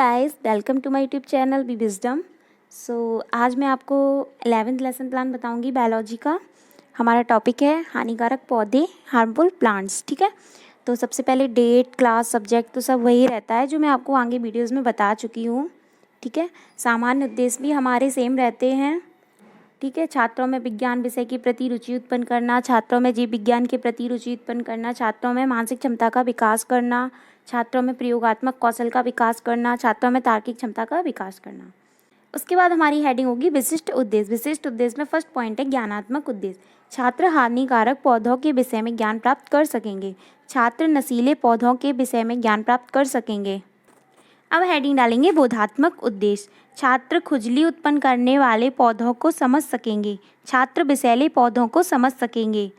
Guys, welcome to my YouTube channel Be Wisdom. आज मैं आपको 11th लेसन प्लान बताऊंगी बायोलॉजी का। हमारा टॉपिक है हानिकारक पौधे, हार्मफुल प्लांट्स। ठीक है, तो सबसे पहले डेट, क्लास, सब्जेक्ट तो सब वही रहता है जो मैं आपको आगे वीडियोस में बता चुकी हूँ। ठीक है, सामान्य उद्देश्य भी हमारे सेम रहते हैं। ठीक है, छात्रों में विज्ञान विषय के प्रति रुचि उत्पन्न करना, छात्रों में जीव विज्ञान के प्रति रुचि उत्पन्न करना, छात्रों में मानसिक क्षमता का विकास करना, छात्रों में प्रयोगात्मक कौशल का विकास करना, छात्रों में तार्किक क्षमता का विकास करना। उसके बाद हमारी हेडिंग होगी विशिष्ट उद्देश्य। विशिष्ट उद्देश्य में फर्स्ट पॉइंट है ज्ञानात्मक उद्देश्य। छात्र हानिकारक पौधों के विषय में ज्ञान प्राप्त कर सकेंगे। छात्र नशीले पौधों के विषय में ज्ञान प्राप्त कर सकेंगे। अब हेडिंग डालेंगे बोधात्मक उद्देश्य। छात्र खुजली उत्पन्न करने वाले पौधों को समझ सकेंगे। छात्र विषैले पौधों को समझ सकेंगे।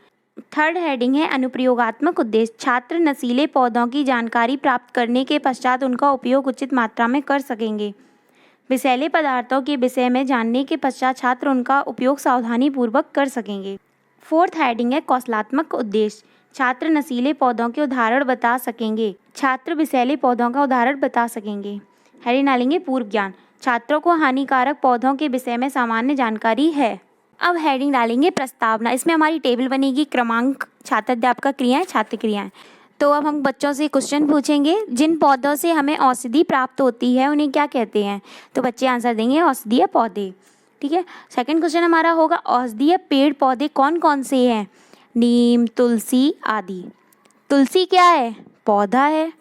थर्ड हेडिंग है अनुप्रयोगात्मक उद्देश्य। छात्र नशीले पौधों की जानकारी प्राप्त करने के पश्चात उनका उपयोग उचित मात्रा में कर सकेंगे। विषैले पदार्थों के विषय में जानने के पश्चात छात्र उनका उपयोग सावधानी पूर्वक कर सकेंगे। फोर्थ हेडिंग है कौशलात्मक उद्देश्य। छात्र नशीले पौधों के उदाहरण बता सकेंगे। छात्र विषैले पौधों का उदाहरण बता सकेंगे। हेडिंग डालेंगे पूर्व ज्ञान। छात्रों को हानिकारक पौधों के विषय में सामान्य जानकारी है। अब हेडिंग डालेंगे प्रस्तावना। इसमें हमारी टेबल बनेगी, क्रमांक, छात्र अध्यापक क्रियाएं, छात्र क्रियाएं। तो अब हम बच्चों से क्वेश्चन पूछेंगे, जिन पौधों से हमें औषधि प्राप्त होती है उन्हें क्या कहते हैं? तो बच्चे आंसर देंगे औषधीय पौधे। ठीक है, सेकंड क्वेश्चन हमारा होगा औषधीय पेड़ पौधे कौन कौन से हैं? नीम, तुलसी आदि। तुलसी क्या है? पौधा है।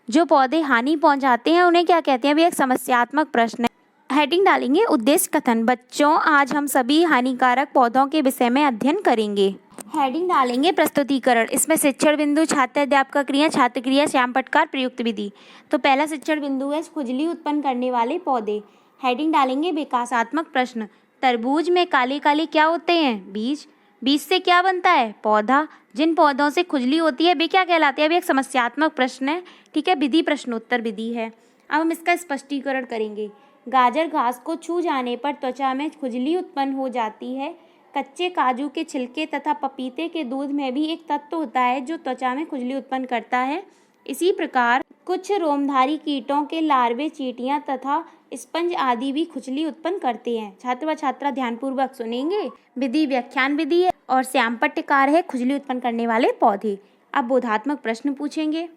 जो पौधे हानि पहुंचाते हैं उन्हें क्या कहते हैं? अभी एक समस्यात्मक प्रश्न है। हेडिंग डालेंगे उद्देश्य कथन। बच्चों, आज हम सभी हानिकारक पौधों के विषय में अध्ययन करेंगे। हेडिंग डालेंगे प्रस्तुतिकरण। इसमें शिक्षण बिंदु, छात्र अध्यापक क्रिया, छात्र क्रिया, श्याम पटकार, प्रयुक्त विधि। तो पहला शिक्षण बिंदु है खुजली उत्पन्न करने वाले पौधे। हेडिंग डालेंगे विकासात्मक प्रश्न। तरबूज में काले काले क्या होते हैं? बीज। बीज से क्या बनता है? पौधा। जिन पौधों से खुजली होती है वे क्या कहलाते हैं? अभी एक समस्यात्मक प्रश्न है। ठीक है, विधि प्रश्नोत्तर विधि है। अब हम इसका स्पष्टीकरण करेंगे। गाजर घास को छू जाने पर त्वचा में खुजली उत्पन्न हो जाती है। कच्चे काजू के छिलके तथा पपीते के दूध में भी एक तत्व होता है जो त्वचा में खुजली उत्पन्न करता है। इसी प्रकार कुछ रोमधारी कीटों के लार्वे, चींटियां तथा स्पंज आदि भी खुजली उत्पन्न करते हैं। छात्र व छात्रा ध्यानपूर्वक सुनेंगे। विधि व्याख्यान विधि है और श्याम पट्टकार है खुजली उत्पन्न करने वाले पौधे। अब बोधात्मक प्रश्न पूछेंगे।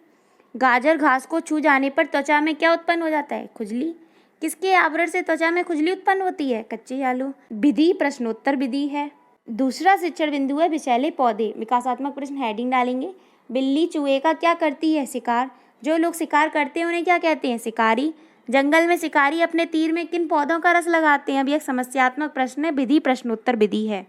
गाजर घास को छू जाने पर त्वचा में क्या उत्पन्न हो जाता है? खुजली। किसके आवरण से त्वचा में खुजली उत्पन्न होती है? कच्चे आलू। विधि प्रश्नोत्तर विधि है। दूसरा शिक्षण बिंदु है विषैले पौधे। विकासात्मक प्रश्न। हेडिंग डालेंगे बिल्ली चूहे का क्या करती है? शिकार। जो लोग शिकार करते हैं उन्हें क्या कहते हैं? शिकारी। जंगल में शिकारी अपने तीर में किन पौधों का रस लगाते हैं? अभी एक समस्यात्मक प्रश्न है। विधि प्रश्नोत्तर विधि है।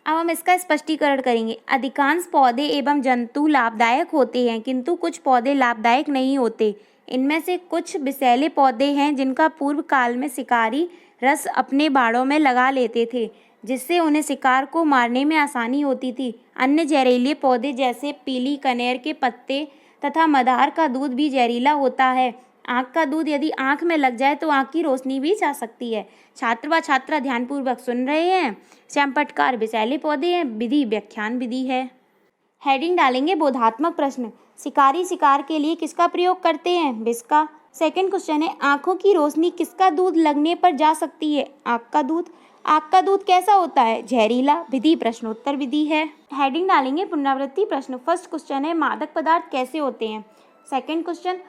अब हम इसका स्पष्टीकरण करेंगे। अधिकांश पौधे एवं जंतु लाभदायक होते हैं किंतु कुछ पौधे लाभदायक नहीं होते। इनमें से कुछ विषैले पौधे हैं जिनका पूर्व काल में शिकारी रस अपने बाड़ों में लगा लेते थे, जिससे उन्हें शिकार को मारने में आसानी होती थी। अन्य जहरीले पौधे जैसे पीली कनेर के पत्ते तथा मदार का दूध भी जहरीला होता है। आँख का दूध यदि आँख में लग जाए तो आँख की रोशनी भी जा सकती है। छात्र व छात्रा ध्यानपूर्वक सुन रहे हैं। श्याम पटकार विषैले पौधे हैं। विधि व्याख्यान विधि है। हेडिंग डालेंगे बोधात्मक प्रश्न। शिकारी शिकार के लिए किसका प्रयोग करते हैं? विष का। सेकंड क्वेश्चन है आँखों की रोशनी किसका दूध लगने पर जा सकती है? आँख का दूध। आँख का दूध कैसा होता है? जहरीला। विधि प्रश्नोत्तर विधि है। हेडिंग डालेंगे पुनरावृत्ति प्रश्न। फर्स्ट क्वेश्चन है मादक पदार्थ कैसे होते हैं? सेकंड क्वेश्चन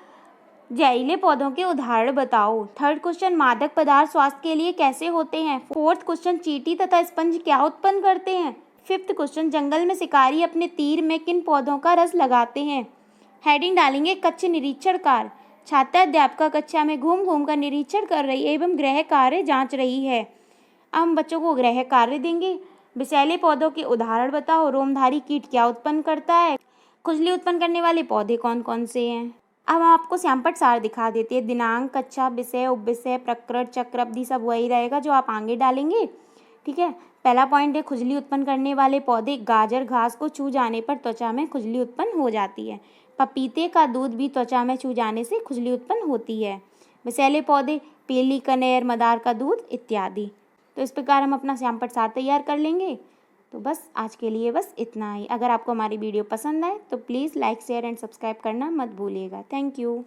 जहरीले पौधों के उदाहरण बताओ। थर्ड क्वेश्चन मादक पदार्थ स्वास्थ्य के लिए कैसे होते हैं? फोर्थ क्वेश्चन चींटी तथा स्पंज क्या उत्पन्न करते हैं? फिफ्थ क्वेश्चन जंगल में शिकारी अपने तीर में किन पौधों का रस लगाते हैं? हेडिंग डालेंगे कक्ष निरीक्षण कार्य। छात्र अध्यापिका कक्षा में घूम घूम कर निरीक्षण कर रही है एवं गृह कार्य जांच रही है। अब हम बच्चों को गृह कार्य देंगे। विषैले पौधों के उदाहरण बताओ। रोमधारी कीट क्या उत्पन्न करता है? खुजली उत्पन्न करने वाले पौधे कौन कौन से हैं? अब हम आपको श्यामपट्ट सार दिखा देते हैं। दिनांक, कक्षा, विषय, उपविषय, प्रकरण, चक्र, अवधि सब वही रहेगा जो आप आगे डालेंगे। ठीक है, पहला पॉइंट है खुजली उत्पन्न करने वाले पौधे। गाजर घास को छू जाने पर त्वचा में खुजली उत्पन्न हो जाती है। पपीते का दूध भी त्वचा में छू जाने से खुजली उत्पन्न होती है। विषैले पौधे पीली कनेर, मदार का दूध इत्यादि। तो इस प्रकार हम अपना श्यामपट्ट सार तैयार कर लेंगे। तो बस आज के लिए बस इतना ही। अगर आपको हमारी वीडियो पसंद आए तो please like, share and subscribe करना मत भूलिएगा। Thank you.